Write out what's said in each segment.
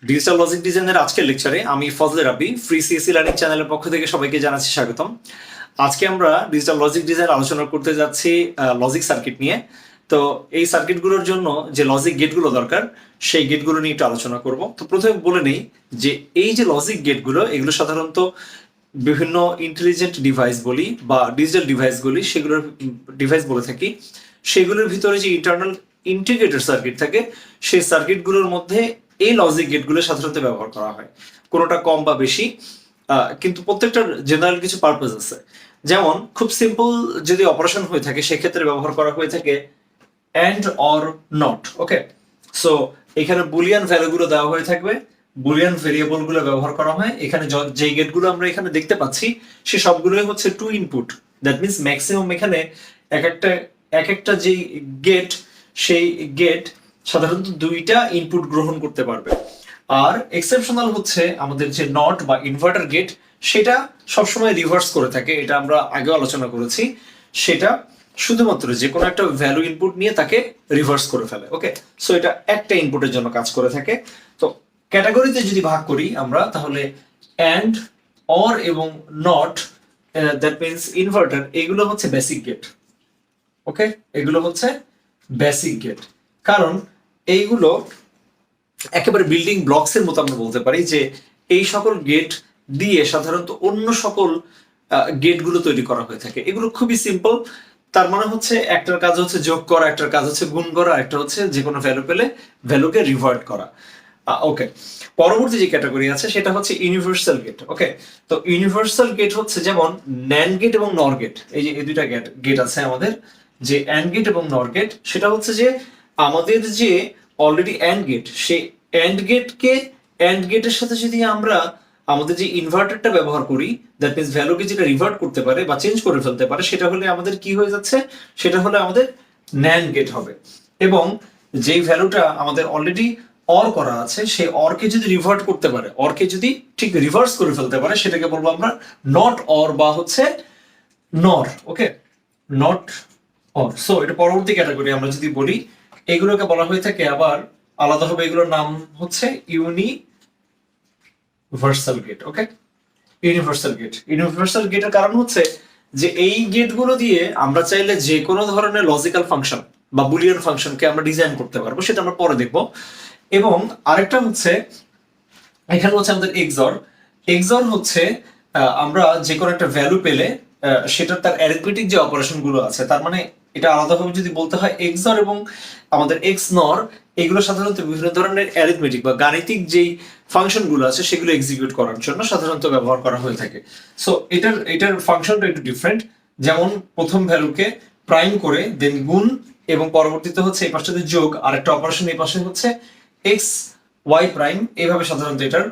Digital logic ডিজাইনের আজকের লেকচারে আমি ফজলে রাব্বি ফ্রি সিএসসি লার্নিং চ্যানেলের পক্ষ থেকে সবাইকে জানাচ্ছি স্বাগতম। আজকে আমরা ডিজিটাল লজিক ডিজাইন আলোচনা করতে যাচ্ছি লজিক সার্কিট নিয়ে। তো এই সার্কিটগুলোর জন্য যে লজিক গেটগুলো দরকার সেই গেটগুলো নিয়ে একটু আলোচনা করব। তো প্রথমে বলে নেই যে এই যে লজিক গেটগুলো এগুলো সাধারণত বিভিন্ন ইন্টেলিজেন্ট ডিভাইস বলি বা ডিজিটাল ডিভাইসগুলি সেগুলোর ডিভাইস বলে থাকি, সেগুলোর ভিতরে যে ইন্টারনাল ইন্টিগ্রেটেড সার্কিট থাকে সেই সার্কিটগুলোর মধ্যে এই লজিক গেটগুলো সাধারণত ব্যবহার করা হয়, কোনোটা কম বা বেশি, কিন্তু প্রত্যেকটার জেনারেল কিছু পারপাস আছে। যেমন খুব সিম্পল যদি অপারেশন হয়ে থাকে সেক্ষেত্রে ব্যবহার করা হয়ে থাকে and or not. Okay, so এখানে বুলিয়ান ভ্যালুগুলো দেওয়া হয়ে থাকবে, বুলিয়ান ভেরিয়েবল গুলো ব্যবহার করা হয়। এখানে যে গেটগুলো আমরা এখানে দেখতে পাচ্ছি সে সবগুলোই হচ্ছে two input. That means maximum এখানে এক একটা যে গেট সেই গেট সাধারণত দুইটা ইনপুট গ্রহণ করতে পারবে। আর এক্সেপশনাল হচ্ছে আমাদের যে নট বা ইনভার্টার গেট, সেটা সবসময় রিভার্স করে থাকে, এটা আমরা আগেও আলোচনা করেছি। সেটা শুধুমাত্র যে কোনো একটা ভ্যালু ইনপুট নিয়ে তাকে রিভার্স করে ফেলে। ওকে, সো এটা একটা ইনপুটের জন্য কাজ করে থাকে। তো ক্যাটাগরিতে যদি ভাগ করি আমরা, তাহলে অ্যান্ড, অর এবং নট, দ্যাট মিনস ইনভার্টার, এগুলো হচ্ছে বেসিক গেট। ওকে, এগুলো হচ্ছে বেসিক গেট, কারণ এইগুলো একেবারে বিল্ডিং ব্লকস এর মতো আমরা বলতে পারি যে এই সকল গেট দিয়ে সাধারণত অন্য সকল গেটগুলো তৈরি করা হয়ে থাকে। এগুলো খুবই সিম্পল। তার মানে হচ্ছে একটার কাজ হচ্ছে যোগ করা, একটার কাজ হচ্ছে গুণ করা, একটা হচ্ছে যে কোনো ভ্যালু পেলে ভ্যালুকে রিভার্ট করা। ওকে, পরবর্তী যে ক্যাটাগরি আছে সেটা হচ্ছে ইউনিভার্সাল গেট। ওকে, তো ইউনিভার্সাল গেট হচ্ছে যেমন ন্যান্ড গেট এবং নর গেট। এই যে এই দুইটা গেট আছে আমাদের, যে অ্যান্ড গেট এবং নর গেট, সেটা হচ্ছে যে আমাদের যে অলরেডি অ্যান্ড গেট, সেই অ্যান্ড গেটকে অ্যান্ড গেটের সাথে যদি আমরা আমাদের যে ইনভার্টারটা ব্যবহার করি, দ্যাট মিনস ভ্যালুকে যেটা রিভার্ট করতে পারে বা চেঞ্জ করে ফেলতে পারে, সেটা হলে আমাদের কি হয়ে যাচ্ছে, সেটা হলে আমাদের ন্যান্ড গেট হবে। এবং যেই ভ্যালুটা আমাদের অলরেডি অর করা আছে সেই অরকে যদি রিভার্ট করতে পারে, অরকে যদি ঠিক রিভার্স করে ফেলতে পারে, সেটাকে বলবো আমরা নট অর বা হচ্ছে নর। ওকে, নট অর। সো এটা পরবর্তী ক্যাটাগরি। আমরা যদি বলি এগুলোকে বলা হয়ে থাকে আবার আলাদাভাবে, এগুলোর নাম হচ্ছে ইউনিভার্সাল গেট। ওকে, ইউনিভার্সাল গেট। ইউনিভার্সাল গেটের কারণ হচ্ছে যে এই গেটগুলো দিয়ে আমরা চাইলে যে কোনো ধরনের লজিক্যাল ফাংশন বা বুলিয়ান ফাংশনকে আমরা ডিজাইন করতে পারবো, সেটা আমরা পরে দেখবো। এবং আরেকটা হচ্ছে এখানে হচ্ছে আমাদের এক্সর। এক্সর হচ্ছে আমরা যে কোনো একটা ভ্যালু পেলে সেটার তার অ্যারিথমেটিক যে অপারেশন গুলো আছে, তার মানে এটা আলাদাভাবে যদি বলতে হয়, এক্সর এবং আমাদের এক্স নর, এগুলো সাধারণত বিভিন্ন ধরনের অ্যারিথমেটিক বা গাণিতিক যেই ফাংশন গুলো আছে সেগুলো এক্সিকিউট করার জন্য সাধারণত ব্যবহার করা হয়ে থাকে। সো এটার ফাংশনটা একটু ডিফারেন্ট। যেমন প্রথম ভ্যালুকে প্রাইম করে দেন গুণ, এবং পরবর্তীতে হচ্ছে এই পাশটাতে যোগ, আর একটা অপারেশন এই পাশে হচ্ছে এক্স ওয়াই প্রাইম, এইভাবে সাধারণত এটার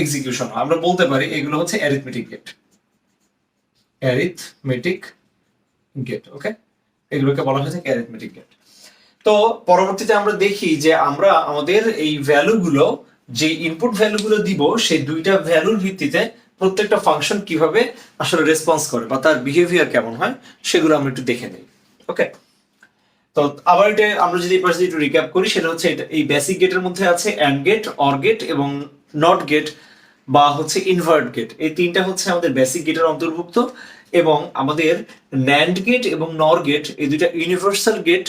এক্সিকিউশন হয়। আমরা বলতে পারি এগুলো হচ্ছে অ্যারিথমেটিক গেট, অ্যারিথমেটিক গেট। ওকে, এগুলোকে বলা হয়ে থাকে অ্যারিথমেটিক গেট। তো পরবর্তীতে আমরা দেখি যে আমরা আমাদের এই ভ্যালুগুলো, যে ইনপুট ভ্যালুগুলো দিব, সেই দুইটা ভ্যালুর ভিত্তিতে প্রত্যেকটা ফাংশন কিভাবে আসলে রেসপন্স করে বা তার বিহেভিয়ার কেমন হয় সেগুলো আমরা একটু দেখে নেই। ওকে, তো আবার এটা আমরা যদি এই পাশে একটু রিক্যাপ করি, সেটা হচ্ছে এটা এই বেসিক গেটের মধ্যে আছে অ্যান্ড গেট, অর গেট এবং নট গেট বা হচ্ছে ইনভার্ট গেট। এই তিনটা হচ্ছে আমাদের বেসিক গেটের অন্তর্ভুক্ত। এবং আমাদের ন্যান্ড গেট এবং নর গেট, এই দুইটা ইউনিভার্সাল গেট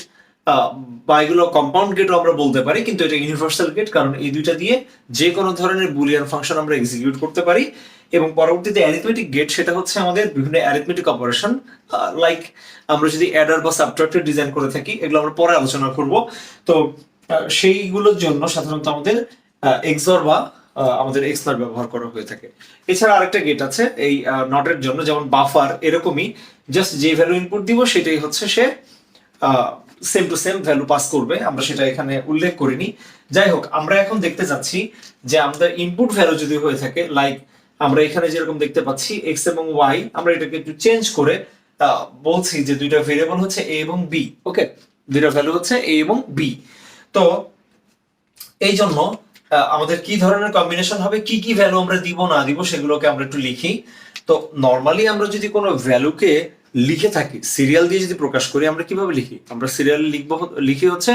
বা এগুলো কম্পাউন্ড গেটও আমরা বলতে পারি, কিন্তু এটা ইউনিভার্সাল গেট কারণ এই দুইটা দিয়ে যে কোনো ধরনের বুলিয়ান ফাংশন আমরা এক্সিকিউট করতে পারি। এবং পরবর্তীতে অ্যারিথমেটিক গেট, সেটা হচ্ছে আমাদের বিভিন্ন অ্যারিথমেটিক অপারেশন, লাইক আমরা যদি অ্যাডার বা সাবট্রাক্টর ডিজাইন করে থাকি, এগুলো আমরা পরে আলোচনা করব। তো সেইগুলোর জন্য সাধারণত আমাদের এক্সর বা আমাদের এক্সনার ব্যবহার করা হয়ে থাকে। এছাড়া আরেকটা গেট আছে এই নটের জন্য, যেমন বাফার, এরকমই জাস্ট যে ভ্যালু ইনপুট দিব সেটাই হচ্ছে সে same to same value pass করবে। আমরা সেটা এখানে উল্লেখ করিনি। যাই হোক, আমরা এখন দেখতে যাচ্ছি যে আমাদের ইনপুট ভ্যালু যদি হয়ে থাকে, লাইক আমরা এখানে যেরকম দেখতে পাচ্ছি এক্স এবং ওয়াই, আমরা এটাকে একটু চেঞ্জ করে বলছি যে দুইটা ভেরিয়েবল হচ্ছে এ এবং বি। ওকে, দুইটা ভ্যালু হচ্ছে এ এবং বি। তো এই জন্য আমাদের কি ধরনের কম্বিনেশন হবে, কি কি ভ্যালু আমরা দিব না দিব সেগুলোকে আমরা একটু লিখি। তো নর্মালি আমরা যদি কোনো ভ্যালুকে লিখে থাকি সিরিয়াল দিয়ে যদি প্রকাশ করি, আমরা কিভাবে লিখি, আমরা সিরিয়াল লিখি হচ্ছে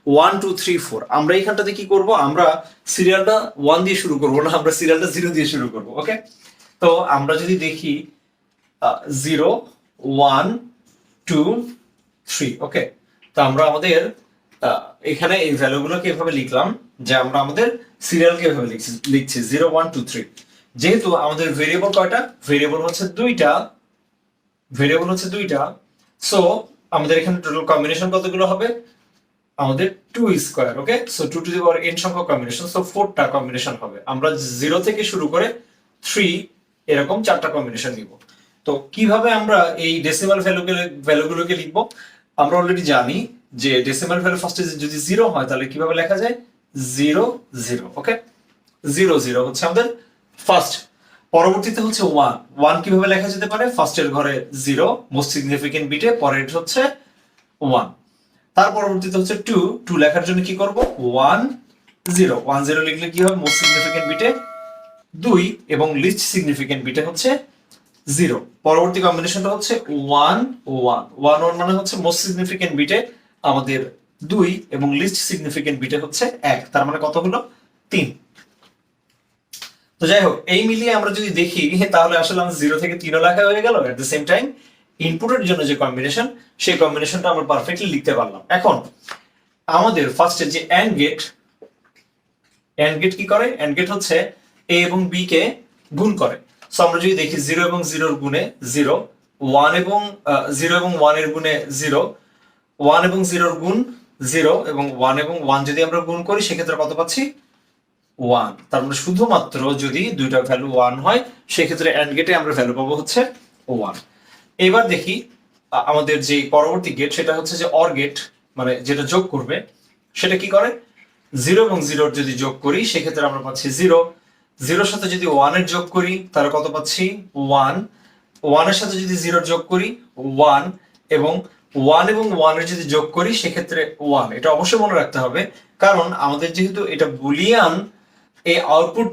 1 2 3 4, আমরা এইখানটাতে কি করব, আমরা সিরিয়ালটা 1 দিয়ে শুরু করব না, আমরা সিরিয়ালটা 0 দিয়ে শুরু করব। ওকে, তো আমরা যদি দেখি 0 1 2 3, ওকে, তো আমরা আমাদের এখানে এই ভ্যালুগুলোকে এভাবে লিখলাম যে আমরা আমাদের সিরিয়ালকে এভাবে লিখছি 0 1 2 3। যেহেতু আমাদের ভেরিয়েবল কয়টা, ভেরিয়েবল হচ্ছে দুইটা, সো আমাদের এখানে টোটাল কম্বিনেশন কতগুলো হবে, আমাদের 2 square. Okay, so 2 to the power n সংখ্যক কম্বিনেশন, সো 4টা কম্বিনেশন হবে। আমরা 0 থেকে শুরু করে 3 এরকম 4টা কম্বিনেশন নিব। তো কিভাবে আমরা এই ডেসিমাল ভ্যালুগুলোকে লিখব, আমরা অলরেডি জানি যে ডেসিমাল ভ্যালু ফার্স্টে যদি 0 হয় তাহলে কিভাবে লেখা যায়, 0 0। ওকে, 0 0 হচ্ছে আমাদের ফার্স্ট। পরবর্তীতে হচ্ছে 1 1, কিভাবে লেখা যেতে পারে, ফার্স্টের ঘরে 0 মোস্ট সিগনিফিকেন্ট বিটে, পরের হচ্ছে 1। তার পরবর্তীতে হচ্ছে 2 2 লেখার জন্য কি করব, 1 0 1 0 লিখলে কি হবে, মোস্ট সিগনিফিকেন্ট বিটে 2 এবং লিস্ট সিগনিফিকেন্ট বিটে হচ্ছে 0। পরবর্তী কম্বিনেশনটা হচ্ছে 1 1 1 1 মানে হচ্ছে মোস্ট সিগনিফিকেন্ট বিটে আমাদের 2 এবং লিস্ট সিগনিফিকেন্ট বিটে হচ্ছে 1, তার মানে কত হলো, 3। তো যাই হোক, এই মিলিয়ে আমরা যদি দেখি তাহলে আসলে আমাদের 0 থেকে 3 লেখা হয়ে গেল। এট দ্য সেম টাইম ইনপুটের জন্য যে কম্বিনেশন, সেই কম্বিনেশনটা আমরা পারফেক্টলি লিখতে পারলাম। এখন আমাদের ফার্স্টে যে এন্ড গেট কি করে, এন্ড গেট হচ্ছে a এবং b কে গুণ করে। সো আমরা যদি দেখি 0 এবং 0 এর গুণে 0, 1 এবং 0 এবং 1 এর গুণে 0, 1 এবং 0 এর গুণ 0 এবং 1 এবং 1 যদি আমরা গুণ করি সেক্ষেত্রে কত পাচ্ছি, 1। তার মানে শুধুমাত্র যদি দুইটা ভ্যালু 1 হয় সেক্ষেত্রে এন্ড গেটে আমরা ভ্যালু পাবো হচ্ছে 1। এবার দেখি আমাদের যে পরবর্তী গেট সেটা হচ্ছে যে অর গেট, মানে যেটা যোগ করবে সেটা কি করে, 0 এবং 0 যদি যোগ করি সেক্ষেত্রে আমরা পাচ্ছি 0, 0 সাথে যদি 1 এর যোগ করি তাহলে কত পাচ্ছি, 1, 1 এর সাথে যদি 0 যোগ করি 1, এবং 1 এবং 1 এর যদি যোগ করি সেক্ষেত্রে 1। এটা অবশ্যই মনে রাখতে হবে, কারণ আমাদের যেহেতু এটা বুলিয়ান, এই আউটপুট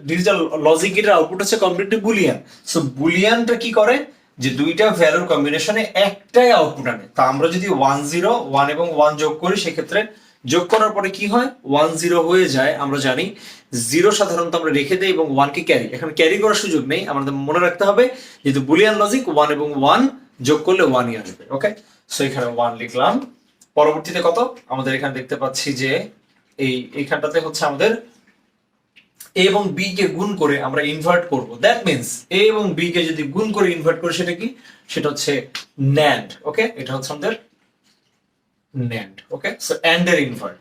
ডিজিটাল লজিক গেটের আউটপুট হচ্ছে কমপ্লিটলি বুলিয়ান। সো বুলিয়ানটা কি করে, যে দুইটা ভ্যালুর কম্বিনেশনে একটাই আউটপুট আনে। তা আমরা যদি 1 0 1 এবং 1 যোগ করি সেক্ষেত্রে যোগ করার পরে কি হয়, 1 0 হয়ে যায়। আমরা জানি 0 সাধারণত আমরা রেখে দেই এবং 1 কে ক্যারি, এখন ক্যারি করার সুযোগ নেই। আমাদের মনে রাখতে হবে যেহেতু বুলিয়ান লজিক 1 এবং 1 যোগ করলে 1ই আসবে। ওকে, সো এখানে 1 লিখলাম। পরবর্তীতে কত, আমাদের এখানে দেখতে পাচ্ছি যে এইখানটাতে হচ্ছে আমাদের a এবং b কে গুণ করে আমরা ইনভার্ট করব। দ্যাট মিন্স a এবং b কে যদি গুণ করে ইনভার্ট করি সেটা কি, সেটা হচ্ছে NAND। ওকে, এটা হচ্ছে আমাদের NAND। ওকে, সো AND এর ইনভার্ট।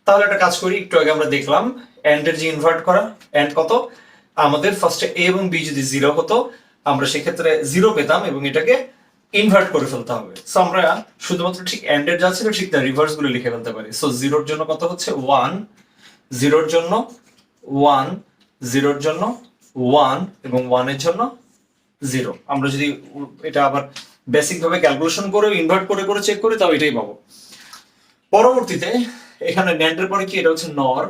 তাহলে একটা কাজ করি, একটু আগে আমরা দেখলাম AND এর যে ইনভার্ট করা, AND কত, আমাদের ফার্স্টে a এবং b যদি 0 হতো আমরা সেক্ষেত্রে 0 পেতাম এবং এটাকে ইনভার্ট করে ফেলতে হবে। সো আমরা শুধুমাত্র ঠিক AND এর যা ছিল ঠিক তার রিভার্স গুলো লিখে ফেলতে পারি। সো 0 এর জন্য কত হচ্ছে 1, 0 এর জন্য 1, 0 এর জন্য 1 এবং 1 এর জন্য 0। আমরা যদি এটা আবার বেসিক ভাবে ক্যালকুলেশন করে ইনভার্ট করে করে চেক করি তাও এটাই পাবো। পরবর্তীতে এখানে NAND এর পরে কি, এটা হচ্ছে NOR।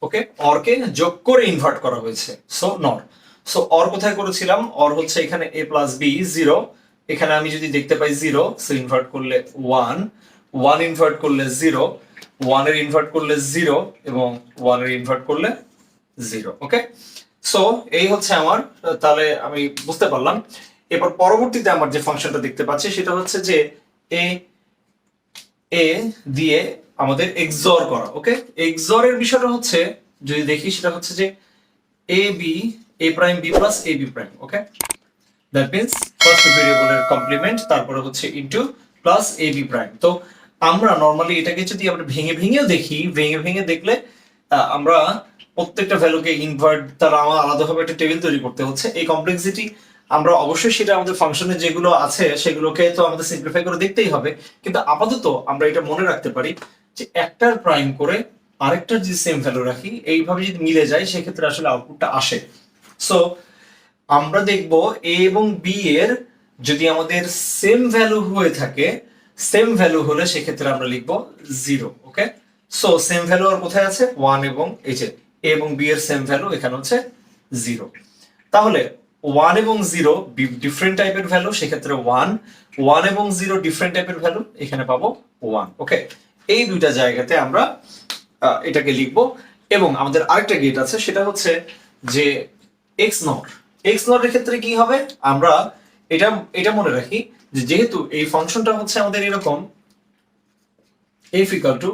ওকে, OR কে যোগ করে ইনভার্ট করা হয়েছে, সো NOR। সো OR কোথায় করেছিলাম, OR হচ্ছে এখানে a + b 0, এখানে আমি যদি দেখতে পাই 0, সো ইনভার্ট করলে 1, 1 ইনভার্ট করলে 0, 1 এর ইনভার্ট করলে 0 এবং 1 এর ইনভার্ট করলে 0। ওকে, সো এই হচ্ছে আমার, তাহলে আমি বুঝতে পারলাম। এরপর পরবর্তীতে আমার যে ফাংশনটা দেখতে পাচ্ছি সেটা হচ্ছে যে এ দিয়ে আমাদের এক্সঅর করা। ওকে, এক্সঅর এর বিষয়টা হচ্ছে যদি দেখি সেটা হচ্ছে যে a prime b plus a b prime. Okay, that means first ভেরিয়েবলের কমপ্লিমেন্ট, তারপরে হচ্ছে into plus a b prime. তো আমরা নরমালি এটাকে যদি আমরা ভেঙে ভেঙেও দেখি, ভেঙে দেখলে আমরা প্রত্যেকটা ভ্যালুকে ইনভার্ট তার আলাদাভাবে একটা টেবিল তৈরি করতে হচ্ছে। এই কমপ্লেক্সিটি আমরা অবশ্যই সেটা আমাদের ফাংশনে যেগুলো আছে সেগুলোকে তো আমাদের সিম্পলিফাই করে দেখতেই হবে, কিন্তু আপাতত আমরা এটা মনে রাখতে পারি যে একটার প্রাইম করে আরেকটার যদি সেম ভ্যালু রাখি, এইভাবে যদি মিলে যায় সেক্ষেত্রে আসলে আউটপুটটা আসে। সো আমরা দেখব a এবং b এর যদি আমাদের সেম ভ্যালু হয়ে থাকে, সেম ভ্যালু হলে সেক্ষেত্রে আমরা লিখবো 0। ওকে, সো সেম ভ্যালু আর কোথায় আছে, 1 এবং এই যে a এবং b এর সেম ভ্যালু এখানে হচ্ছে 0। তাহলে 1 এবং 0 ডিফারেন্ট টাইপের ভ্যালু, সেক্ষেত্রে 1 এবং 0 ডিফারেন্ট টাইপের ভ্যালু, এখানে পাবো 1। ওকে, এই দুইটা জায়গাতে আমরা এটাকে লিখবো। এবং আমাদের আরেকটা গেট আছে, সেটা হচ্ছে যে এক্স নট। এক্স নটের ক্ষেত্রে কি হবে, আমরা এটা এটা মনে রাখি যে যেহেতু এই ফাংশনটা হচ্ছে আমাদের এরকম f equal to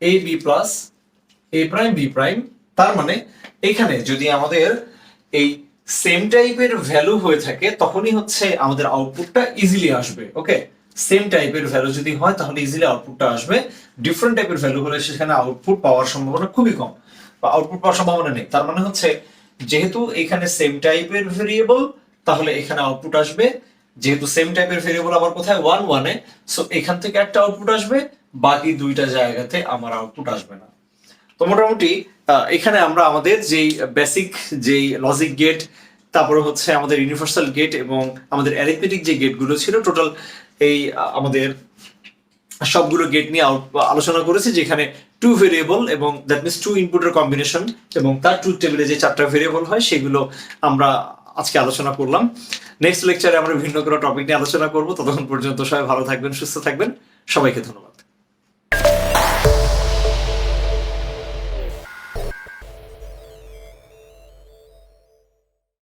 a b plus a prime b prime, তার মানে এখানে যদি আমাদের এই সেম টাইপের ভ্যালু হয়ে থাকে তখনই হচ্ছে আমাদের আউটপুটটা ইজিলি আসবে। ওকে, সেম টাইপের ভ্যালু যদি হয় তাহলে ইজিলি আউটপুটটা আসবে। ডিফারেন্ট টাইপের ভ্যালু হলে সেখানে আউটপুট পাওয়ার সম্ভাবনা খুবই কম, বা আউটপুট পাওয়ার সম্ভাবনা নেই। তার মানে হচ্ছে যেহেতু এখানে সেম টাইপের ভেরিয়েবল তাহলে এখানে আউটপুট আসবে। যেহেতু সেম টাইপের ভেরিয়েবল আবার কোথায়, ওয়ান ওয়ানে, সো এখান থেকে একটা আউটপুট আসবে, বাকি দুইটা জায়গাতে আমার আউটপুট আসবে না। তো মোটামুটি এখানে আমরা আমাদের যেই বেসিক যেই লজিক গেট, তারপরে হচ্ছে আমাদের ইউনিভার্সাল গেট এবং আমাদের অ্যারিথমেটিক যে গেটগুলো ছিল, টোটাল এই আমাদের সবগুলো গেট নিয়ে আলোচনা করেছি, যেখানে টু ভেরিয়েবল এবং দ্যাট মিনস টু ইনপুটের কম্বিনেশন এবং তার ট্রুথ টেবিলে যে চারটা ভেরিয়েবল হয় সেগুলো আমরা আজকে আলোচনা করলাম। নেক্সট লেকচারে আমরা ভিন্ন কোনো টপিক নিয়ে আলোচনা করবো। ততক্ষণ পর্যন্ত সবাই ভালো থাকবেন, সুস্থ থাকবেন। সবাইকে ধন্যবাদ।